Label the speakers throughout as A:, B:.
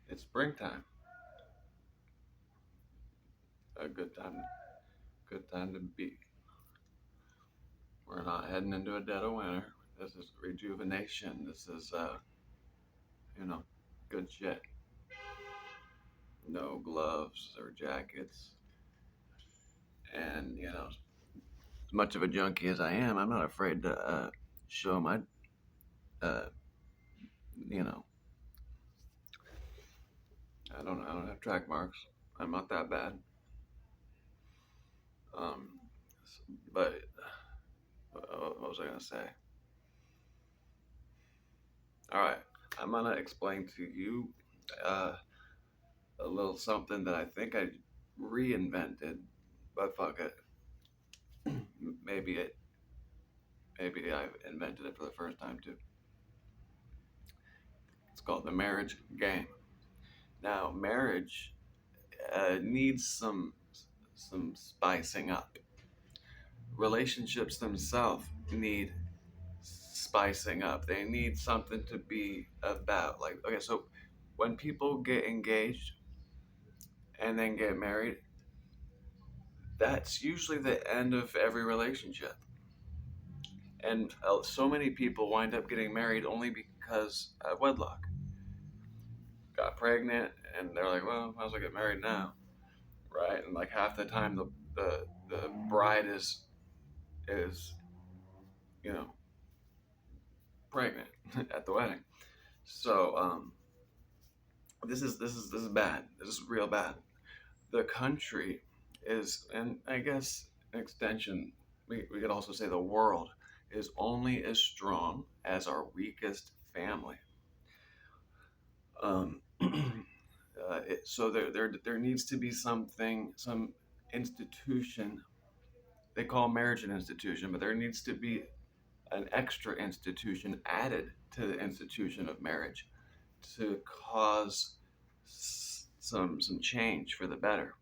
A: It's springtime. A good time to be. We're not heading into a dead of winter. This is rejuvenation. This is you know, good shit. No gloves or jackets. And as much of a junkie as I am, I'm not afraid to show my uh, you know, I don't have track marks. I'm not that bad. Um, but what was I gonna say? All right, I'm gonna explain to you uh, a little something that I think I reinvented, but fuck it, maybe it, maybe I've invented it for the first time too. It's called the marriage game. Now, marriage needs some spicing up. Relationships themselves need spicing up. They need something to be about. Like, okay, so when people get engaged and then get married, that's usually the end of every relationship. And so many people wind up getting married only because of wedlock. Got pregnant, and they're like, well, might as well get married now, right? And like half the time, the bride is you know pregnant at the wedding. So this is bad. This is real bad. The country is, and I guess an extension, we could also say the world is only as strong as our weakest family. So there needs to be something, some institution. They call marriage an institution, but there needs to be an extra institution added to the institution of marriage to cause some change for the better.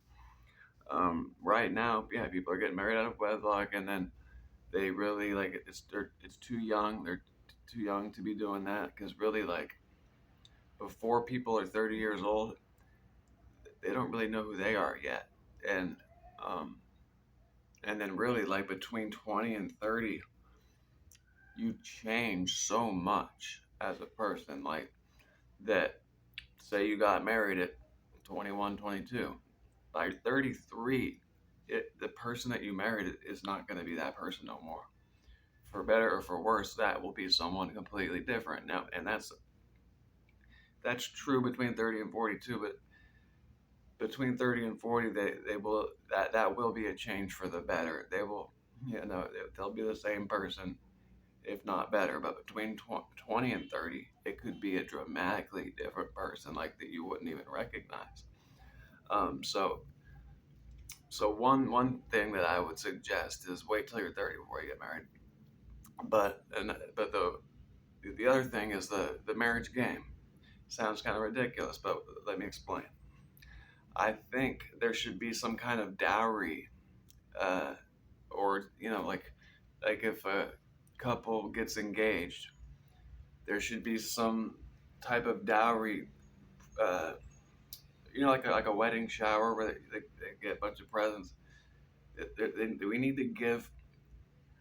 A: Right now, yeah, people are getting married out of wedlock, and then they really like it's too young. They're too young to be doing that because really, like, before people are 30 years old, they don't really know who they are yet, and um, and then really like between 20 and 30, you change so much as a person. Like that, say you got married at 21, 22, by 33, the person that you married is not going to be that person no more. For better or for worse, that will be someone completely different now, and that's true between 30 and 42. But between 30 and 40, they will that will be a change for the better. They will, they'll be the same person, if not better. But between 20 and 30, it could be a dramatically different person, like that you wouldn't even recognize. So one thing that I would suggest is wait till you're 30 before you get married. But the other thing is the marriage game. Sounds kind of ridiculous, but let me explain. I think there should be some kind of dowry, uh, or like if a couple gets engaged, there should be some type of dowry. Uh, like a wedding shower where they get a bunch of presents. We need to give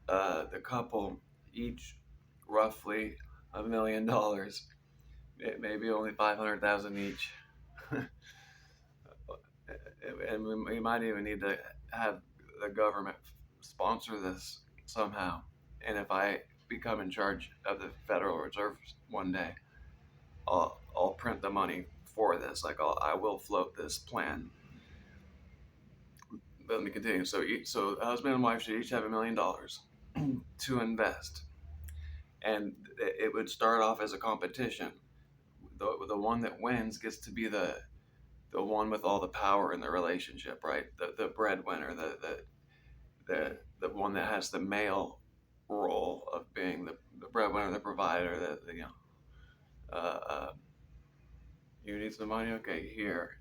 A: the couple each roughly $1 million, maybe only 500,000 each. And we might even need to have the government sponsor this somehow. And if I become in charge of the Federal Reserve one day, I'll print the money for this. Like I will float this plan. But let me continue. So husband and wife should each have $1 million to invest, and it would start off as a competition. The one that wins gets to be the one with all the power in the relationship, right? The breadwinner, the one that has the male role of being the breadwinner, the provider. Uh, uh, you need some money, okay? Here,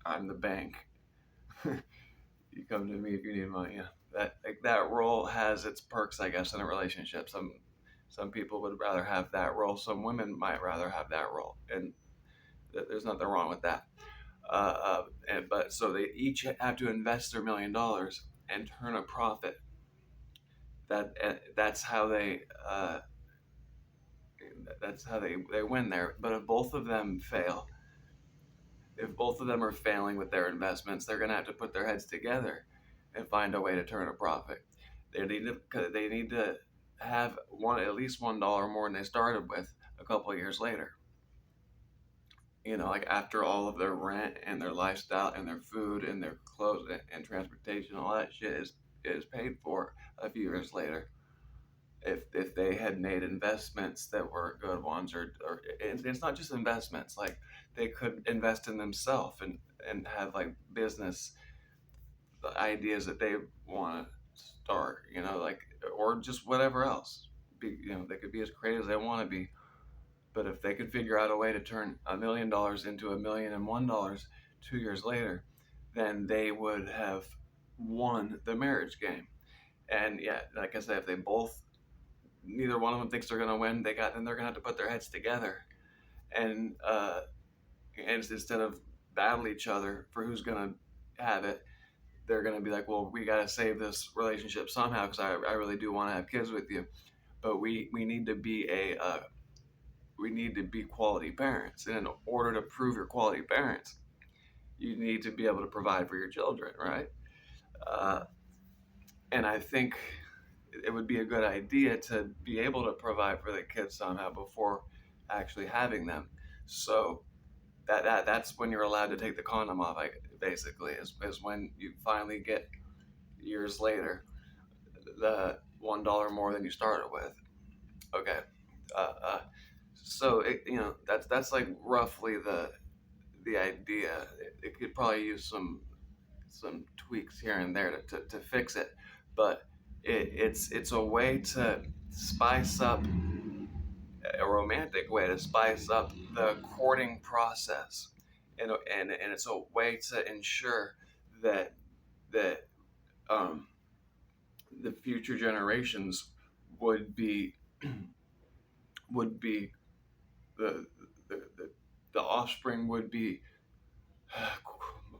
A: I'm the bank. You come to me if you need money. Yeah, that role has its perks, I guess, in a relationship. Some people would rather have that role. Some women might rather have that role, and There's nothing wrong with that. But so they each have to invest their $1 million and turn a profit. That's how they win there. But if both of them fail, if both of them are failing with their investments, they're going to have to put their heads together and find a way to turn a profit. They need to have at least $1 more than they started with a couple of years later. Like after all of their rent and their lifestyle and their food and their clothes and transportation, all that shit is paid for a few years later. If they had made investments that were good ones, or it's not just investments, like they could invest in themselves and have like business ideas that they want to start, like, or just whatever else. They could be as creative as they want to be, but if they could figure out a way to turn $1 million into $1,001 2 years later, then they would have won the marriage game. And yeah, like I said, if neither one of them thinks they're gonna win, then they're gonna have to put their heads together and instead of battle each other for who's gonna have it, they're gonna be like, well, we gotta save this relationship somehow because I really do want to have kids with you, but we need to be we need to be quality parents, and in order to prove you're quality parents, you need to be able to provide for your children, right? Uh, and I think it would be a good idea to be able to provide for the kids somehow before actually having them. So that's when you're allowed to take the condom off. Basically, is when you finally get years later the $1 more than you started with. Okay, uh, uh, so that's like roughly the idea. It could probably use some tweaks here and there to fix it, but it's a way to spice up a romantic way to spice up the courting process, and it's a way to ensure that um, the future generations would be would be the the offspring would be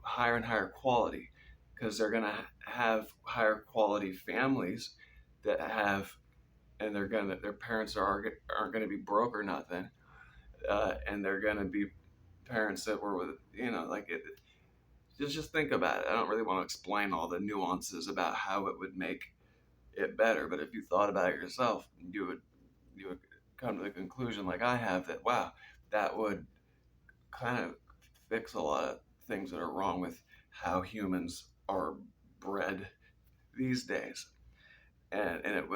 A: higher and higher quality because they're gonna have higher quality families that have and their parents aren't gonna be broke or nothing, and they're gonna be parents that were with like it. Just think about it. I don't really want to explain all the nuances about how it would make it better, but if you thought about it yourself, you would come to the conclusion, like I have, that wow, that would kind of fix a lot of things that are wrong with how humans are bred these days, and it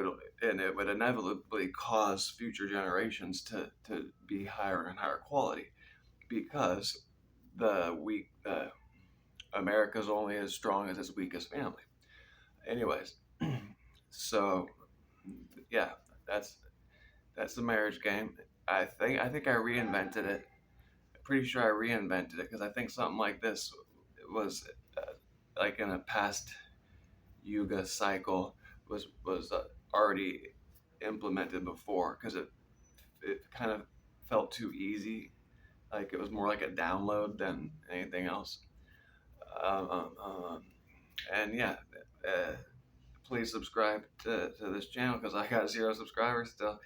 A: would inevitably cause future generations to be higher and higher quality because America's only as strong as its weakest family. Anyways, so yeah, that's that's the marriage game. I think I reinvented it. I'm pretty sure I reinvented it because I think something like this was like in a past yuga cycle was already implemented before because it kind of felt too easy. Like it was more like a download than anything else. Um, um, um, and yeah, uh, please subscribe to this channel because I got 0 subscribers still.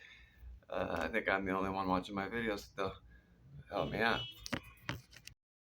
A: I think I'm the only one watching my videos still. Help me out.